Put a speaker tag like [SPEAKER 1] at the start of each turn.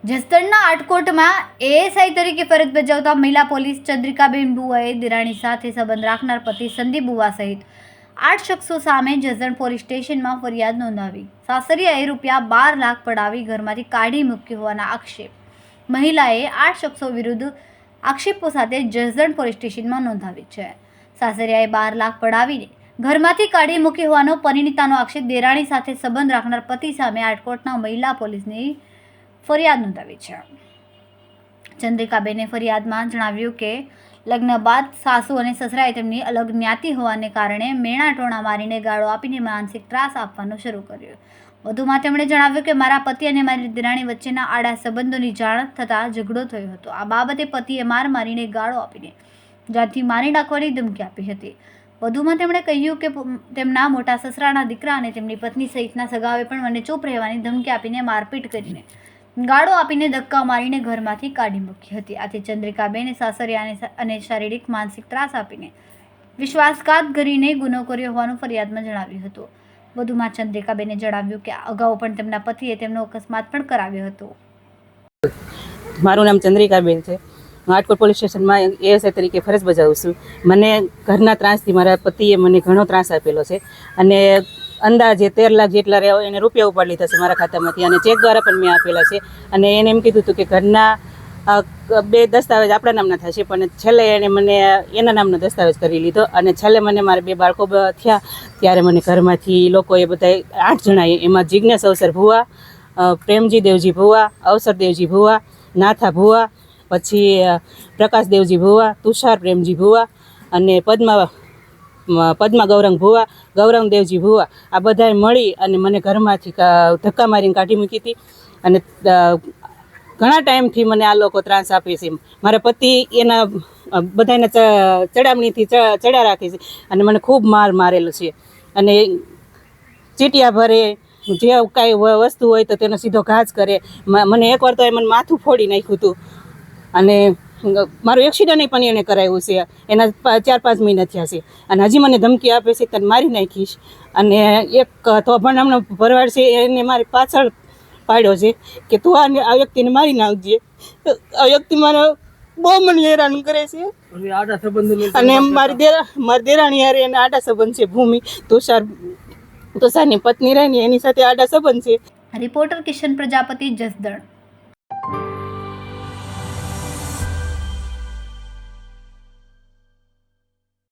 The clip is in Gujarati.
[SPEAKER 1] જસદણના આટકોટમાં એએસઆઈ તરીકે ફરજ બજાવતા મહિલા પોલીસ ચંદ્રિકાબેન બુવાએ દિરાણી સાથે સંબંધ રાખનાર પતિ સંદીપ બુવા સહિત 8 શખ્સો સામે જસદણ પોલીસ સ્ટેશનમાં ફરિયાદ નોંધાવી. સાસરિયાએ ₹12 લાખ પડાવી ઘરમાંથી કાઢી મૂક્યો હોવાના આક્ષેપ મહિલાએ 8 શખ્સો વિરુદ્ધ આક્ષેપો સાથે જસદણ પોલીસ સ્ટેશનમાં નોંધાવી છે. સાસરિયાએ 12 લાખ પડાવીને ઘરમાંથી કાઢી મૂકી હોવાનો પરિણીતાનો આક્ષેપ દેરાણી સાથે સંબંધ રાખનાર પતિ સામે આટકોટના મહિલા પોલીસની ફરિયાદ નોંધાવી છે. ચંદ્રિકાબેને ફરિયાદમાં જણાવ્યું કે લગ્ન બાદ સાસુ અને સસરાએ તેમની અલગ જ્ઞાતિ હોવાને કારણે મેણા ટોણા મારીને ગાળો આપીને માનસિક ત્રાસ આપવાનું શરૂ કર્યું. વધુમાં તેમણે જણાવ્યું કે મારા પતિ અને મારી દિરાણી વચ્ચેના આડા સંબંધોની જાણ થતાં ઝઘડો થયો હતો. આ બાબતે પતિએ મારીને ગાળો આપીને જાનથી મારી નાખવાની ધમકી આપી હતી. વધુમાં તેમણે કહ્યું કે તેમના મોટા સસરાના દીકરા અને તેમની પત્ની સહિતના સગાઓએ પણ મને ચૂપ રહેવાની ધમકી આપીને મારપીટ કરીને ગાળો આપીને ધક્કા મારીને ઘરમાંથી કાઢી મૂકી હતી. આથી ચંદ્રિકાબેને સાસરિયાને અને શારીરિક માનસિક ત્રાસ આપીને વિશ્વાસઘાત કરીને ગુનો કર્યો હોવાનું ફરિયાદમાં જણાવ્યું હતું. વધુમાં ચંદ્રિકાબેને જણાવ્યું કે અગાઉ પણ તેમના પતિએ તેમનો અકસ્માત પણ કરાવ્યો હતો.
[SPEAKER 2] મારું નામ ચંદ્રિકાબેન છે. હું આટકોટ પોલીસ સ્ટેશનમાં એએસઆઈ તરીકે ફરજ બજાવું છું. મને ઘરના ત્રાસથી મારા પતિએ મને ઘણો ત્રાસ આપેલો છે અને અંદાજે 13 લાખ જેટલા રહ્યા એને રૂપિયા ઉપાડી લીધા છે મારા ખાતામાંથી અને ચેક દ્વારા પણ મેં આપેલા છે. અને એને એમ કીધું હતું કે ઘરના 2 દસ્તાવેજ આપણા નામના થશે, પણ છેલ્લે એને મને એના નામનો દસ્તાવેજ કરી લીધો અને છેલ્લે મને મારા 2 બાળકો થયા ત્યારે મને ઘરમાંથી લોકોએ બધા 8 જણાએ, એમાં જિજ્ઞેશ અવસર ભુવા, પ્રેમજી દેવજી ભુવા, અવસર દેવજી ભુવા, નાથા ભુવા, પછી પ્રકાશ દેવજી ભુવા, તુષાર પ્રેમજી ભુવા અને પદ્મા ગૌરંગ ભુવા, ગૌરંગ દેવજી ભુવા, આ બધાએ મળી અને મને ઘરમાંથી ધક્કા મારીને કાઢી મૂકી હતી. અને ઘણા ટાઈમથી મને આ લોકો ત્રાસ આપે છે. મારા પતિ એના બધાને ચડામણીથી ચડ્યા રાખે છે અને મને ખૂબ મારેલો છે. અને ચીટિયા ભરે, જે કાંઈ વસ્તુ હોય તો તેનો સીધો ઘા જ કરે. મને એકવાર તો મને માથું ફોડી નાખ્યું હતું અને મારું એક્સિડન્ટ પણ એને કરાવ્યું છે. એના 4-5 મહિના થયા છે અને હજી મને ધમકી આપે છે તને મારી નાખીશ. અને એક તોભણામનો ભરવાડ છે એને મારી પાછળ પાડ્યો છે કે તું આ વ્યક્તિને મારી નાખજે. આ વ્યક્તિ મારા બહુ મને હેરાન કરે છે અને મારી દેરાણી હારે એને આડા સંબંધ છે. ભૂમિ તુષારની પત્ની રહી એની સાથે આડા સંબંધ છે.
[SPEAKER 1] રિપોર્ટર કિશન પ્રજાપતિ, જસદણ.